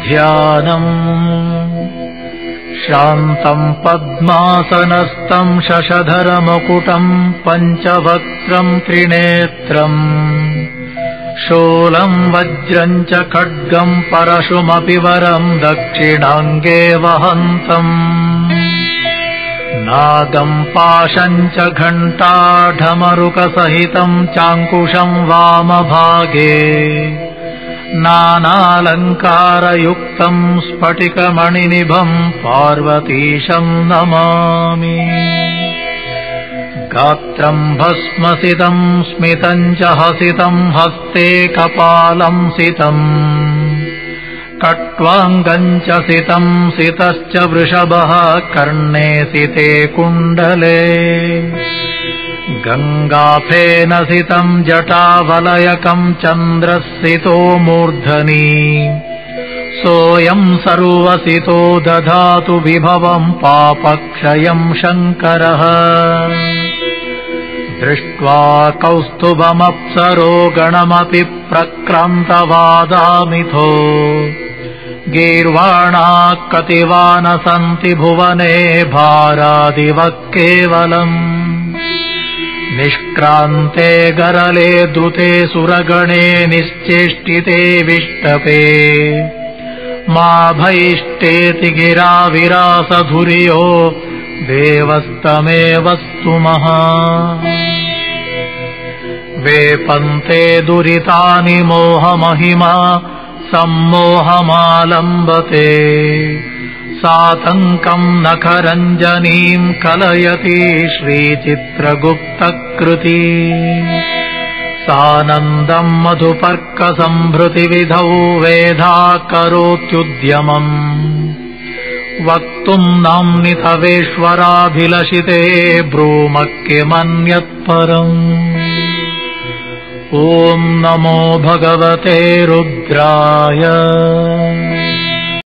ध्यानम् शान्तम् पद्मासनस्थम् शशधरमुकुटम् पञ्चवक्त्रम् त्रिनेत्रम् शूलम् वज्रम् च खड्गम् परशुमपि वरम् दक्षिणाङ्गे वहन्तम् नागम् पाशम् च घण्टाढमरुकसहितम् चाङ्कुशम् वामभागे नानालङ्कारयुक्तम् स्फटिकमणिनिभम् पार्वतीशम् नमामि। गात्रम् भस्मसितम् स्मितम् च हसितम् हस्ते कपालम् सितम् कट्वाङ्गम् च सितम् सितश्च वृषभः कर्णे सिते कुण्डले गङ्गाफेन सितम् जटावलयकम् चन्द्रसितो मूर्धनि सोऽयम् सर्वसितो दधातु विभवम् पापक्षयम् शङ्करः। दृष्ट्वा कौस्तुभमप्सरो गणमपि प्रक्रान्तवादामिथो गीर्वाणाः कतिवा न सन्ति भुवने भारादिवः केवलम् निष्क्रान्ते गरले द्रुते सुरगणे निश्चेष्टिते विष्टपे मा भैष्टेति गिरा विरासधुर्यो देवस्तमेव स्तुमः। वेपन्ते दुरितानि मोहमहिमा सम्मोहमालम्बते सातङ्कम् नखरञ्जनीम् कलयति श्रीचित्रगुप्तकृती सानन्दम् मधुपर्कसम्भृतिविधौ वेधा करोत्युद्यमम् वक्तुम् नाम्नितवेश्वराभिलषिते ब्रूमः किमन्यत्परम्। ॐ नमो भगवते रुद्राय।